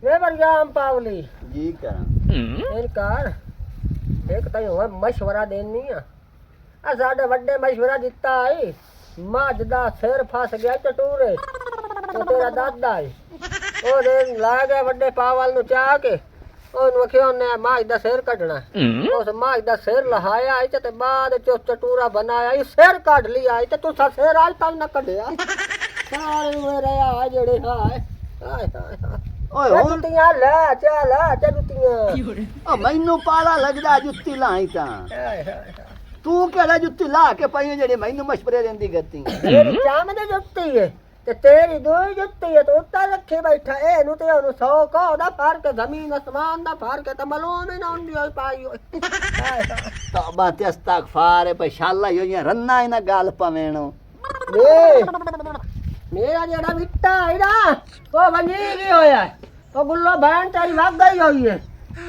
वे बरजाम पावली जी करा इनकार एक तई मशवरा देनी आ साडे वड्डे मशवरा दिता आई मझ दा सिर फस गया चटूरे तो तेरा दादा आई ओ दे ला गए वड्डे पावल नु चाह के ਉਹਨੂੰ ਆਖਿਆ ਉਹਨੇ ਮਾਝ ਦਾ ਸਿਰ ਕੱਢਣਾ ਉਸ ਮਾਝ ਦਾ ਸਿਰ ਲਹਾਇਆ ਆਈ ਤੇ ਬਾਅਦ ਚੋ ਚਟੂਰਾ ਬਣਾਇਆ ਇਹ ਸਿਰ ਕੱਢ ਲਿਆ ਆਈ ਤੇ ਤੂੰ ਸਿਰ ਆਜ ਤੱਕ ਨਾ ਕੱਢਿਆ ਸਾਰੇ ਮੇਰੇ ਆ ਜਿਹੜੇ ਹਾਏ ਹਾਏ ਹਾਏ ਓਏ ਹੁਣ ਜੁੱਤੀਆਂ ਲੈ ਚੱਲ ਜੁੱਤੀਆਂ ਓ ਮੈਨੂੰ ਪਾਲਾ ਲੱਗਦਾ ਜੁੱਤੀ ਲਾਈ ਤਾਂ ਹਾਏ ਹਾਏ ਤੂੰ ਕਿਹੜਾ ਜੁੱਤੀ ਲਾ ਕੇ ਪਈ ਜਿਹੜੇ ਮੈਨੂੰ ਮਸ਼ਵਰੇ ਦਿੰਦੀ ਕਰਤੀ ਮੇਰੀ ਚਾਮ ਦੇ ਜੁੱਤੀ ਹੈ ਤੇ ਤੇਰੀ ਦੋਈ ਜੁੱਤੀ ਹੈ ਤੂੰ ਉੱਤੇ ਰੱਖੇ ਬੈਠਾ ਇਹਨੂੰ ਤੇ ਉਹਨੂੰ 100 ਕੋ ਦਾ ਫਰਕ ਜ਼ਮੀਨ ਅਸਮਾਨ ਦਾ ਫਰਕ ਤੇ ਮਲੂਮ ਹੀ ਨਾ ਹੁੰਦੀ ਹੋਈ ਪਾਈ ਹੋਈ ਹਾਏ ਹਾਏ ਤੌਬਾ ਤੇ ਅਸਤਗਫਾਰ ਹੈ ਸ਼ਾਲਾ ਯੋ ਰੰਨਾ ਇਹਨਾਂ ਗੱਲ ਪਵੇਣੋ ਵੇ ਮੇਰਾ ਜਿਹੜਾ ਵਿਟਾ ਹੈ ਨਾ ਉਹ ਵੰਜੀ ਕੀ ਹੋਇਆ ਉਹ ਗੁੱਲੋ ਬੈਣ ਤੇਰੀ ਵਗ ਗਈ ਹੋਈ ਹੈ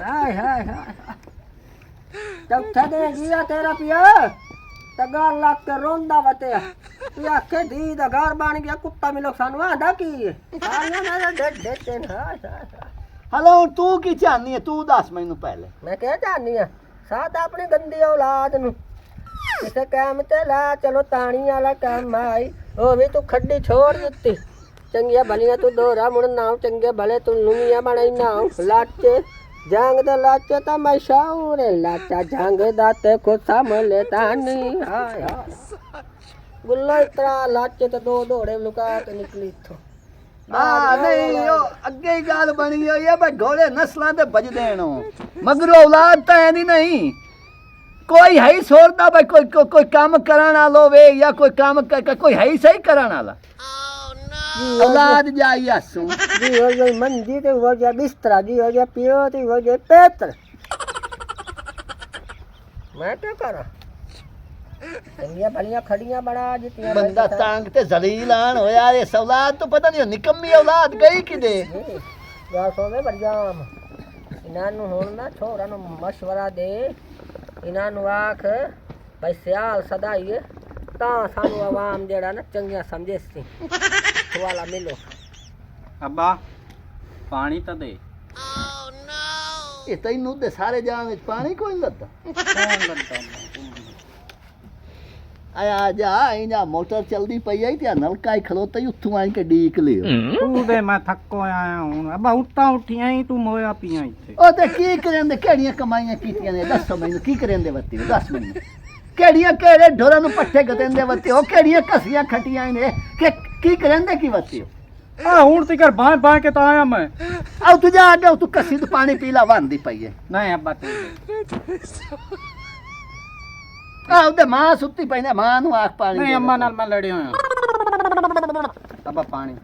ਹਾਏ ਹਾਏ ਹਾਏ ਚੌਥਾ ਦੇ ਗਿਆ ਤੇਰਾ ਪਿਆ ਤਗਾ ਲੱਗ ਕੇ ਰੋਂਦਾ ਵਤਿਆ ਤੂੰ ਆਖੇ ਦੀ ਦਾ ਘਰ ਬਣ ਗਿਆ ਕੁੱਤਾ ਮਿਲੋ ਸਾਨੂੰ ਆਂਦਾ ਕੀ ਹੈ ਸਾਰੀਆਂ ਮੇਰੇ ਦੇ ਤੇ ਹਾਏ ਹਾਏ ਹਲੋ ਤੂੰ ਕੀ ਚਾਹਨੀ ਹੈ ਤੂੰ ਦੱਸ ਮੈਨੂੰ ਪਹਿਲੇ ਮੈਂ ਕਹਿ ਚਾਹਨੀ ਆ ਸਾਥ ਆਪਣੀ ਗੰਦੀ ਔਲਾਦ ਨੂੰ ਕਿਸੇ ਕੰਮ ਤੇ ਲਾ ਚਲੋ ਤਾਣੀ ਵਾਲਾ ਕੰਮ ਆਈ ਉਹ ਵੀ ਤੂੰ ਖੱਡੀ ਛੋੜ ਦਿੱਤੀ ਚੰਗੀਆਂ ਭਲੀਆਂ ਤੂੰ ਦੋਰਾ ਮੁੜ ਨਾ ਚੰਗੇ ਭਲੇ ਤੂੰ ਲੂੰਗੀਆਂ ਬਣਾਈ ਨਾ ਲਾਚੇ ਜੰਗ ਦਾ ਲਾਚੇ ਤਾਂ ਮੈਂ ਸ਼ਾਉਰ ਲਾਚਾ ਜੰਗ ਦਾ ਤੇ ਖੁਦ ਸਾਹਮਣੇ ਤਾਨੀ ਹਾਏ ਹਾਏ ਗੁੱਲਾ ਇਤਰਾ ਲਾਚੇ ਤੇ ਦੋ ਦੋੜੇ ਲੁਕਾ ਕੇ ਨਿਕਲੀ ਇੱਥੋਂ ਨਹੀਂ ਉਹ ਅੱਗੇ ਹੀ ਗੱਲ ਬਣੀ ਹੋਈ ਹੈ ਬਈ ਘੋੜੇ ਨਸਲਾਂ ਤੇ ਵੱਜ ਦੇਣੋ ਮਗਰ ਔਲਾਦ ਤਾਂ ਐਨੀ ਨਹੀਂ ਕੋਈ ਹੈ ਸੋਰਦਾ ਬਈ ਕੋਈ ਕੰਮ ਕਰਨ ਵਾਲਾ ਹੋਵੇ ਜਾਂ ਕੋਈ ਕੰਮ ਕੋਈ ਹੈ ਸਹੀ ਕਰਨ ਵਾਲਾ औलाद जाई आसू जी हो जाए मंजी ते हो जाए बिस्तरा जी हो जाए पियो ते हो जाए पेत्र मैं क्या करा चंगिया भलियां खड़ियां बना जितियां बंदा तांग ते जलील आन होया ये औलाद तो पता नहीं निकम्मी औलाद गई किदे गा सोवे बरजाम इना नु हुन ना छोरा नु मशवरा दे इना नु आख भाई सियाल सदाई ਤਾਂ ਸਾਨੂੰ ਆਵਾਮ ਜਿਹੜਾ ਨਾ ਚੰਗੀਆਂ ਸਮਝੇ ਸੀ ਵਾਲਾ ਮਿਲੋ ਅੱਬਾ ਪਾਣੀ ਤਾਂ ਦੇ ਇਹ ਤੈਨੂੰ ਦੇ ਸਾਰੇ ਜਾਨ ਵਿੱਚ ਪਾਣੀ ਕੋਈ ਨਹੀਂ ਲੱਦਾ ਕੌਣ ਲੱਦਾ ਆਇਆ ਜਾ ਇੰਨਾ ਮੋਟਰ ਚਲਦੀ ਪਈ ਆਈ ਤੇ ਨਲਕਾ ਹੀ ਖਲੋਤਾ ਹੀ ਉੱਥੋਂ ਆਈ ਕੇ ਡੀਕ ਲਿਓ ਤੂੰ ਦੇ ਮੈਂ ਥੱਕੋ ਆਇਆ ਹੁਣ ਅੱਬਾ ਉੱਤਾਂ ਉੱਠੀਆਂ ਹੀ ਤੂੰ ਮੋਇਆ ਪੀਆਂ ਇੱਥੇ ਉਹ ਤੇ ਕੀ ਕਰਨਦੇ ਕਿਹੜੀਆਂ ਕਮਾਈਆਂ ਕੀਤੀਆਂ ਨੇ ਦੱਸੋ ਮੈਨੂੰ ਕੀ ਕਰਨਦੇ ਵੱਤੀ ਦੱਸ ਮੈਨੂੰ ਕਿਹੜੀਆਂ ਕਿਹੜੇ ਢੋਰਾਂ ਨੂੰ ਪੱਠੇ ਗਤੇਂਦੇ ਵੱਤੇ ਉਹ ਕਿਹੜੀਆਂ ਕਸੀਆਂ ਖਟੀਆਂ ਨੇ ਕਿ ਕੀ ਕਰਨਦੇ ਕੀ ਵੱਤੇ ਆ ਹੁਣ ਤੇ ਘਰ ਬਾਹ ਕੇ ਤਾਂ ਆਇਆ ਮੈਂ ਆਉ ਤੂੰ ਜਾ ਅੱਗੇ ਤੂੰ ਕਸੀ ਤੋਂ ਪਾਣੀ ਪੀ ਲਾ ਵੰਦੀ ਪਈ ਹੈ ਨਹੀਂ ਅੱਬਾ ਤੂੰ ਆਉ ਤੇ ਮਾਂ ਸੁੱਤੀ ਪਈ ਨੇ ਮਾਂ ਨੂੰ ਆਖ ਪਾਣੀ ਨਹੀਂ ਅੰਮਾ ਨਾਲ ਮੈਂ ਲੜਿਆ ਹੋਇਆ ਅੱਬਾ ਪਾਣੀ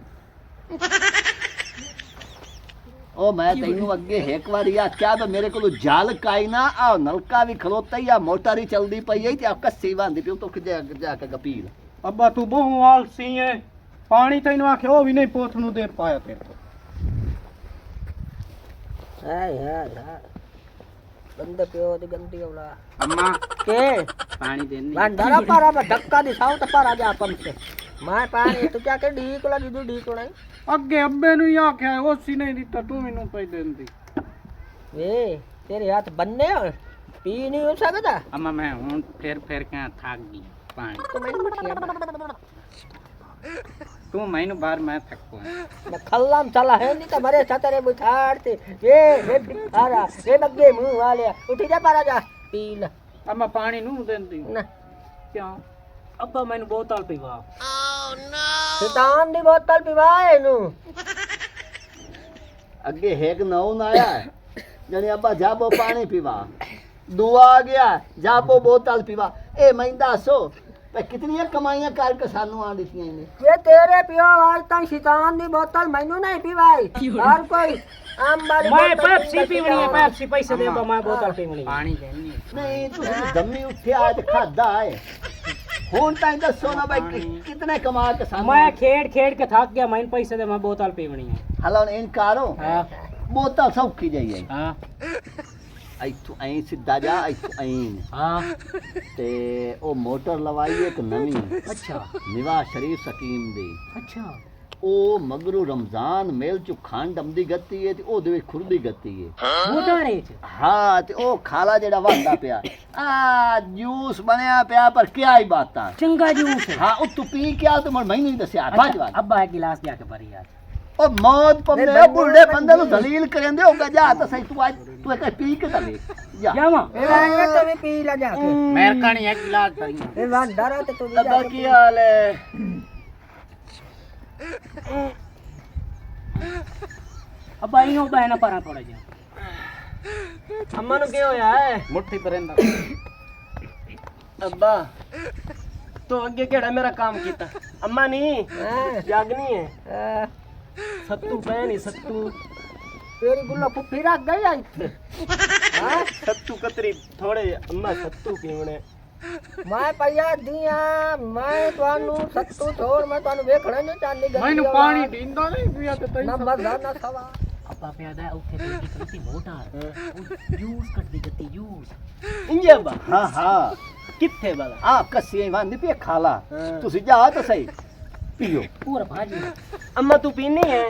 ਉਹ ਮੈਂ ਤੈਨੂੰ ਅੱਗੇ ਇੱਕ ਵਾਰੀ ਆਖਿਆ ਤਾਂ ਮੇਰੇ ਕੋਲ ਜਲ ਕਾਈ ਨਾ ਆ ਨਲਕਾ ਵੀ ਖਲੋਤਾ ਹੀ ਆ ਮੋਟਰ ਹੀ ਚਲਦੀ ਪਈ ਹੈ ਤੇ ਆ ਕੱਸੀ ਬੰਦੀ ਪਈ ਤੂੰ ਕਿਤੇ ਜਾ ਕੇ ਗਪੀਲ ਅੱਬਾ ਤੂੰ ਬਹੁ ਆਲਸੀ ਹੈ ਪਾਣੀ ਤੈਨੂੰ ਆਖਿਆ ਉਹ ਵੀ ਨਹੀਂ ਪੋਥ ਨੂੰ ਦੇ ਪਾਇਆ ਤੇਰੇ ਤੋਂ ਹਾਏ ਹਾਏ ਹਾਏ ਗੰਦੇ ਪਿਓ ਦੀ ਗੰਦੀ ਔਲਾ अम्मा के पानी देनी बंदरा पारा में धक्का दिखाओ तो पारा जा पंप से मैं पानी तू क्या के ढीक लगी तू ढीक नहीं ਅੱਗੇ ਅੱਬੇ ਨੂੰ ਹੀ ਆਖਿਆ ਉਸੇ ਨੇ ਦਿੱਤਾ ਤੂੰ ਮੈਨੂੰ ਪੈ ਦਿੰਦੀ वे तेरे हाथ बनने हो पी नहीं हो सकता अम्मा मैं हूं फिर के थक गई पानी तो मैंने मठिया तू मैनू बाहर मैं थको मैं खल्लाम चला है नहीं तो मरे सतरे बुझाड़ते वे भिखारा वे बग्गे मुंह वाले उठ जा पारा जा पी ले अम्मा पानी नू देंदी ना क्यों अब्बा मैनू बोतल पीवा शैतान दी बोतल पिवाए नु ਅੱਗੇ ਹੈਗ ਨੌ ਨਾ ਆਇਆ ਜਣੇ ਅੱਬਾ ਜਾਬੋ ਪਾਣੀ ਪੀਵਾ ਦੁਆ ਆ ਗਿਆ ਜਾਬੋ ਬੋਤਲ ਪੀਵਾ ਇਹ ਮੈਂ ਦੱਸੋ ਤੇ ਕਿਤਨੀਆਂ ਕਮਾਈਆਂ ਕਰਕੇ ਸਾਨੂੰ ਆ ਦਿੱਤੀਆਂ ਨੇ ये तेरे पियो आज तक शैतान दी बोतल मैनू नहीं पिवाई हर कोई आम वाली मैं बोतल पेप्सी पीवनी पीवनी है है। पेप्सी पैसे दे दो मैं बोतल पीवनी पानी देनी ਨਹੀਂ ਤੁਸੀਂ ਦਮੀ ਉੱਠਿਆ ਤੇ ਖਾਦਾ ਹੈ ਹੁਣ ਤਾਂ ਦੱਸੋ ਨਾ ਬਾਈ ਕਿਤਨੇ ਕਮਾ ਕੇ ਸਾਨੂੰ मैं खेड़ खेड़ के थक गया मैंने पैसे दे मैं बोतल पीवनी है ਹਲਾ ਇਨਕਾਰੋ हाँ ਬੋਤਲ ਸੌਖੀ ਜਾਈ हाँ ਇੱਥੋਂ ਐਂ ਸਿੱਧਾ ਜਾ ਇੱਥੋਂ ਐਂ हाँ ਤੇ ਉਹ ਮੋਟਰ ਲਵਾਈ ਇੱਕ ਨਵੀਂ अच्छा ਨਿਵਾਜ਼ ਸ਼ਰੀਫ ਸਕੀਮ ਦੀ अच्छा ਉਹ ਮਗਰੋਂ ਰਮਜ਼ਾਨ ਮੇਲ ਚ ਖੰਡ ਅੰਦੀ ਗੱਤੀ ਹੈ ਤੇ ਉਹਦੇ ਵਿੱਚ ਖੁਰਦੀ ਗੱਤੀ ਹੈ ਬੁੱਢਾਰੇ ਚ ਹਾਂ ਤੇ ਉਹ ਖਾਲਾ ਜਿਹੜਾ ਵਾਂਦਾ ਪਿਆ ਆ ਜੂਸ ਬਣਿਆ ਪਿਆ ਪਰ ਕਿਆ ਹੀ ਬਾਤਾਂ ਚੰਗਾ ਜੂਸ ਹਾਂ ਉਹ ਤੂੰ ਪੀ ਕਿਆ ਤੇ ਮੈਨੂੰ ਨਹੀਂ ਦੱਸਿਆ ਬਾਜ ਬਾਜ ਅੱਬਾ ਇੱਕ ਗਿਲਾਸ ਲਿਆ ਕੇ ਭਰੀ ਯਾਰ ਉਹ ਮੌਤ ਪੰਦੇ ਬੁੱਢੇ ਬੰਦੇ ਨੂੰ ਦਲੀਲ ਕਰਿੰਦੇ ਹੋਗਾ ਜਾ ਤਾਂ ਸਹੀ ਤੂੰ ਅੱਜ ਤੂੰ ਇੱਕ ਪੀ ਕੇ ਤਾਂ ਵੇਖ ਜਾ ਜਾਵਾਂ ਇਹ ਤੂੰ ਵੀ ਪੀ ਲੈ ਜਾ ਕੇ ਮੇਰ ਕਣੀ ਇੱਕ ਗਿਲਾਸ ਪਈ ਇਹ ਵਾਂਡਾ ਤੇ ਤੂੰ ਵੀ ਅੱਬਾ ਕੀ ਹਾਲ ਹੈ ਅੱਬਾ ਇਹਨੂੰ ਬਹਿਣਾ ਪਰਾਂ ਥੋੜਾ ਜਿਹਾ ਅੰਮਾ ਨੂੰ ਕੀ ਹੋਇਆ ਹੈ ਮੁੱਠੀ ਪਰੰਦਾ ਅੱਬਾ ਤੂੰ ਅੱਗੇ ਕਿਹੜਾ ਮੇਰਾ ਕੰਮ ਕੀਤਾ ਅੰਮਾ ਨਹੀਂ ਜਾਗਨੀ ਹੈ ਸੱਤੂ ਪੈ ਨਹੀਂ ਸੱਤੂ ਤੇਰੀ ਗੁੱਲਾ ਪੁੱਫੀ ਰੱਖ ਗਈ ਆ ਇੱਥੇ ਹਾਂ ਸੱਤੂ ਕਤਰੀ ਥੋੜੇ ਅੰਮਾ ਸੱਤੂ ਪੀਵਣੇ ਮੈਂ ਪਈਆ ਦੀਆਂ ਮੈਂ ਤੁਹਾਨੂੰ ਸੱਤੂ ਛੋੜ ਮੈਂ ਤੁਹਾਨੂੰ ਵੇਖਣਾ ਨਹੀਂ ਚਾਹੁੰਦੀ ਗੱਡੀ ਮੈਨੂੰ ਪਾਣੀ ਢੀਂਦਾ ਨਹੀਂ ਪਿਆ ਤੇ ਤੈਨੂੰ ਨੰਬਰ ਦਾ ਨਾ ਸਵਾ ਅੱਪਾ ਪਿਆਦਾ ਉੱਥੇ ਤੇ ਕਰਤੀ ਮੋਟਰ ਜੂਸ ਕੱਢਦੀ ਗੱਤੀ ਜੂਸ ਇੰਜੇ ਬਾ ਹਾਂ ਹਾਂ ਕਿੱਥੇ ਬਲਾ ਆ ਕੱਸੀਆਂ ਵਾਂਦੀ ਪਈ ਖਾਲਾ ਤੁਸੀਂ ਜਾ ਤਾਂ ਸਹੀ ਪੀਓ ਪੂਰਾ ਭਾਜੀ ਅੰਮਾ ਤੂੰ ਪੀਣੀ ਹੈ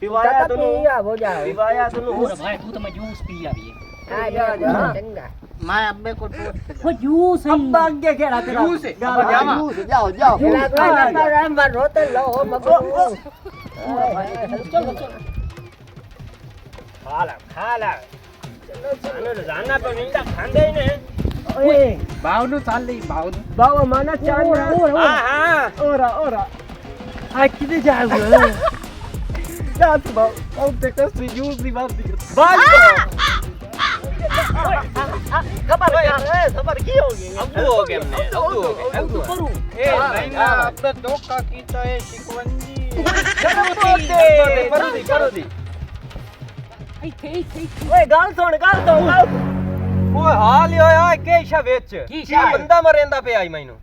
ਪਿਵਾਇਆ ਤੈਨੂੰ ਹੋ ਜਾ ਪਿਵਾਇਆ ਤੈਨੂੰ ਪੂਰਾ ਭਾਈ ਤੂੰ ਤਾਂ ਮੈਂ ਜੂਸ ਪੀ ਆਵੀ ਆ ਜਾ ਜਾ ਚੰਗਾ ਮੈਂ ਅੱਬੇ ਕੋਲ ਪੁੱਛ ਉਹ ਜੂਸ ਅੱਬਾ ਅੱਗੇ ਕਿਹੜਾ ਤੇਰਾ ਜੂਸ ਹੈ। ਅੱਬਾ ਜਾਵਾਂ। ਜੂਸ, ਜਾਓ ਜਾਓ ਮੈਂ ਰੋਤੇ ਲਓ ਮਗਰ ਚਲੋ ਚਲੋ ਖਾ ਲਾ ਚਲੋ ਰੋਜ਼ਾਨਾ ਪਰ ਮਿੰਦਾ ਖਾਂਦੇ ਹੀ ਨੇ ਓਏ ਬਾਉ ਨੂੰ ਚਾਲੀ ਬਾਉ ਨੂੰ ਬਾਵਾ ਮਾਨਾ ਚਾਹ ਹਾਂ ਹਾਂ ਓਰਾ ਆ ਕਿਤੇ ਜਾਊਗਾ ਜਾ ਤੂੰ ਬਾਉ ਉਹ ਤੇ ਕਸੀ ਜੂਸ ਦੀ ਬਾਤ ਦੀ ਬਾਤ ਖਬਰ ਕੀ ਹੋ ਗਈ ਅੱਬੂ ਹੋ ਗਿਆ ਮੈਂ ਅੱਬੂ ਹੋ ਗਿਆ ਅੱਬੂ ਕਰੂ ਇਹ ਨਹੀਂ ਨਾ ਅੱਬੇ ਧੋਖਾ ਕੀਤਾ ਹੈ ਸ਼ਿਕਵੰਜੀ ਕਰੋ ਦੀ ਇੱਥੇ ਓਏ ਗੱਲ ਸੁਣ ਓਏ ਹਾਲ ਹੀ ਹੋਇਆ ਕਿ ਸ਼ਾ ਵਿੱਚ ਕੀ ਸ਼ਾ? ਬੰਦਾ ਮਰੇਂਦਾ ਪਿਆ ਈ ਮੈਨੂੰ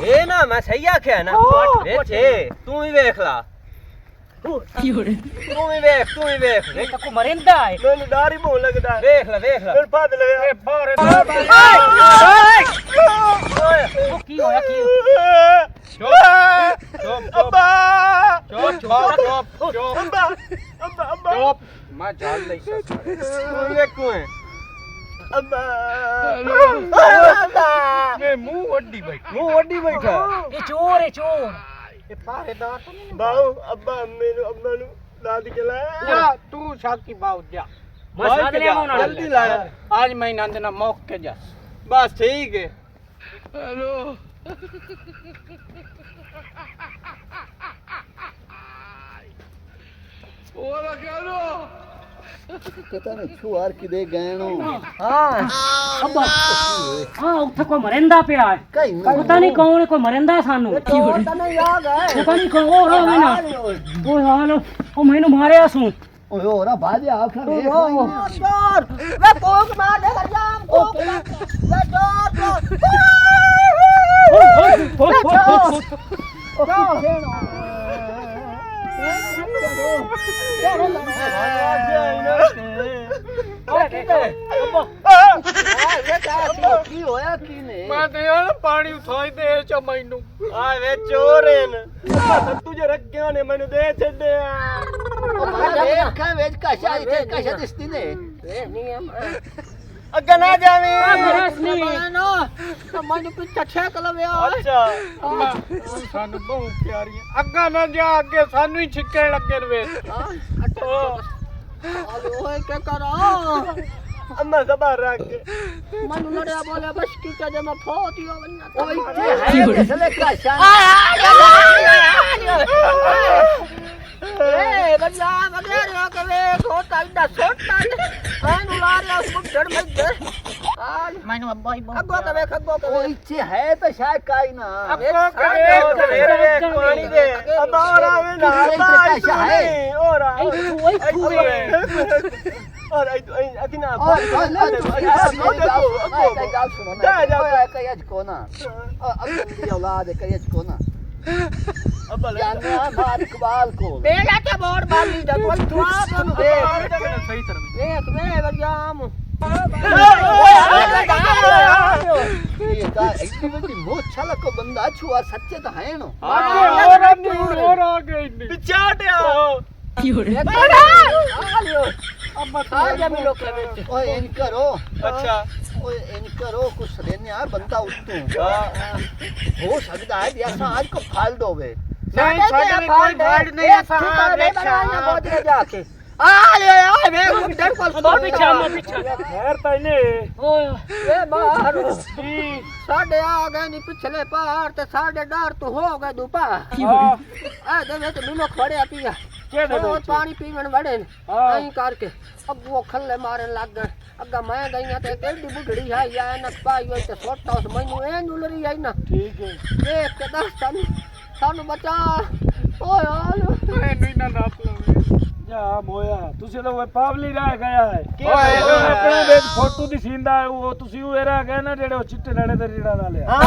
ਇਹ ਨਾ ਮੈਂ ਸਹੀ ਆਖਿਆ ਨਾ ਵਿੱਚ ਤੂੰ ਵੀ ਵੇਖ ਲਾ ਕੀ ਹੋ ਤੂੰ ਵੀ ਵੇਖ ਰਿਹਾ ਤਾਂ ਕੋ ਮਰਿੰਦਾ ਹੈ ਮੈਨੂੰ ਡਰ ਹੀ ਬਹੁਤ ਲੱਗਦਾ ਵੇਖ ਲੈ ਫਿਰ ਫੜ ਲਿਆ ਬਾਹਰ ਉਹ ਕੀ ਹੋਇਆ ਕੀ ਅੱਬਾ ਚੁੱਪ ਅੱਬਾ ਮੈਂ ਜਾਲ ਲਈ ਤੂੰ ਵੇਖੂ ਹੈ ਅੱਬਾ ਮੈਂ ਮੂੰਹ ਵੱਡੀ ਬੈਠਾ ਇਹ ਚੋਰ ਹੈ ਚੋਰ ਇਹ ਪਾਹੇਦਾਰ ਤਾਂ ਨਹੀਂ ਬਾਉ ਅੱਬਾ ਅੱਬਾ ਨੂੰ ਲਾਦ ਕੇ ਲਾਇਆ ਜਾ ਤੂੰ ਸ਼ਾਕੀ ਬਾਉ ਜਾ ਮੈਂ ਸਾਧ ਲਿਆ ਉਹਨਾਂ ਨਾਲ ਜਲਦੀ ਲਾਇਆ ਅੱਜ ਮੈਂ ਨੰਦ ਨਾ ਮੌਕ ਕੇ ਜਾ ਬਸ ਠੀਕ ਹੈ ਹੈਲੋ ਉਹਦਾ ਕਰੋ ਪਤਾ ਨਹੀਂ ਛੁਆਰ ਕਿਦੇ ਗਏ ਨੂੰ ਹਾਂ ਅੱਬਾ ਹਾਂ ਉੱਥੇ ਕੋ ਮਰਿੰਦਾ ਪਿਆ ਹੈ ਕਈ ਪਤਾ ਨਹੀਂ ਕੌਣ ਕੋਈ ਮਰਿੰਦਾ ਸਾਨੂੰ ਕੀ ਹੋ ਤਾਂ ਨਹੀਂ ਯਾਦ ਹੈ ਪਤਾ ਨਹੀਂ ਕੌਣ ਉਹ ਰੋ ਮੈਂ ਨਾ ਉਹ ਹਾਲ ਉਹ ਮੈਨੂੰ ਮਾਰਿਆ ਸੂ ਓਏ ਹੋਰਾ ਬਾਜੇ ਆਖਰ ਵੇਖ ਚੋਰ ਵੇ ਕੋਕ ਮਾਰ ਦੇ ਜਾਮ ਕੋਕ ਵੇ ਚੋਰ ਕੀ ਹੋਇਆ ਕੀ ਨੇ ਮੈਂ ਤੇ ਯਾਰ ਪਾਣੀ ਉਠਾਈ ਦੇ ਚ ਮੈਨੂੰ ਆ ਵੇ ਚੋਰਨ ਸੱਤੂ ਜੇ ਰੱਖਿਆ ਨੇ ਮੈਨੂੰ ਦੇ ਛੱਡਿਆ ਵੇਖਾਂ ਵੇਚ ਕਸ਼ਾ ਇੱਥੇ ਕਸ਼ਾ ਦਿਸਦੀ ਨੇ ਅੱਗੇ ਨਾ ਜਾਵੀਂ ਮੈਨੂੰ ਪਿੱਛੇ ਛੇਕ ਲਵਿਆ ਅੱਛਾ ਸਾਨੂੰ ਬਹੁਤ ਪਿਆਰੀ ਅੱਗਾ ਨਾ ਜਾ ਅੱਗੇ ਸਾਨੂੰ ਹੀ ਛਿੱਕਣ ਲੱਗੇ ਰਵੇ ਓਏ ਕੀ ਕਰਾਂ ਅੰਮਾ ਜ਼ਬਾਨ ਰੱਖ ਮੈਨੂੰ ਲੜਿਆ ਬੋਲਿਆ ਬਸ ਕੀ ਕਰੇ ਮੈਂ ਫੋਟ ਹੀ ਹੋਵਣਾ ਓਏ ਇੱਥੇ ਹੈ ਅਸਲੇ ਕਸ਼ਾ ਏ ਬੱਲਾ ਮਗਰਿਆ ਕਵੇ ਛੋਟਾ ਇੰਦਾ ਛੋਟਾ ਆਨੂੰ ਲਾ ਰਿਆ ਮੁੱਢੜ ਮੱਧ ਮੈਨੂੰ ਅੱਬਾ ਹੀ ਅੱਗੋ ਕਵੇ ਖੱਗੋ ਉਹ ਕਵੇ ਇੱਥੇ ਹੈ ਤਾਂ ਸ਼ਾਇਦ ਕਾਈ ਨਾ ਪਾਣੀ ਦੇ ਅਬਾਰਾ ਵੇ ਨਾ ਔਰਾ ਔਰ ਅਤਿਨਾ बेड़ा के बोर्ड बाली द कोई दुआ तो देख ਸਹੀ ਤਰ੍ਹਾਂ देख वे बरियाम ये का इतनी बड़ी मोह छलक को बंदा छुआ सच्चे तो है नो और आ गई नहीं पिछाड़या आ जा मिलो के ਵਿੱਚ ओए इन करो अच्छा ओए इन करो कुछ लेने यार बंदा उठतो हो सकता है ऐसा आज को फाल दोगे नहीं छाड़ में कोई फाड़ नहीं है साहब बनाया बहुत दे जाके आ वे डर को पीछे खैर तैने ए मारो जी साडे आ गए नी पिछले पहाड़ ते साडे डर तो हो गए दुपा आ दे में तो मिलो खड़े पिया के दे और पानी पीवन वड़े हाँ। ऐं करके अब वो खल्ले मारन लग गए अग्गा मैं गई ते केडी बुढ़ड़ी है या नक पाई होई ते छोटा उस मैनू ए नुलरी आई ना ठीक है देख के दस सानू बचा ओए हाल नहीं ना नाप लो जा मोया ਤੁਸੀਂ ਤਾਂ ਪਾਵਲੀ ਰਹਿ ਗਿਆ ਹੈ ਓਏ ਆਪਣੇ ਵਿੱਚ ਫੋਟੋ ਦੀ ਸੀਂਦਾ ਉਹ ਤੁਸੀਂ ਉਹ ਰਹਿ ਗਏ ਨਾ ਜਿਹੜੇ ਉਹ ਚਿੱਟੇ ਲੜੇ ਤੇ ਜਿਹੜਾ ਨਾਲ ਆ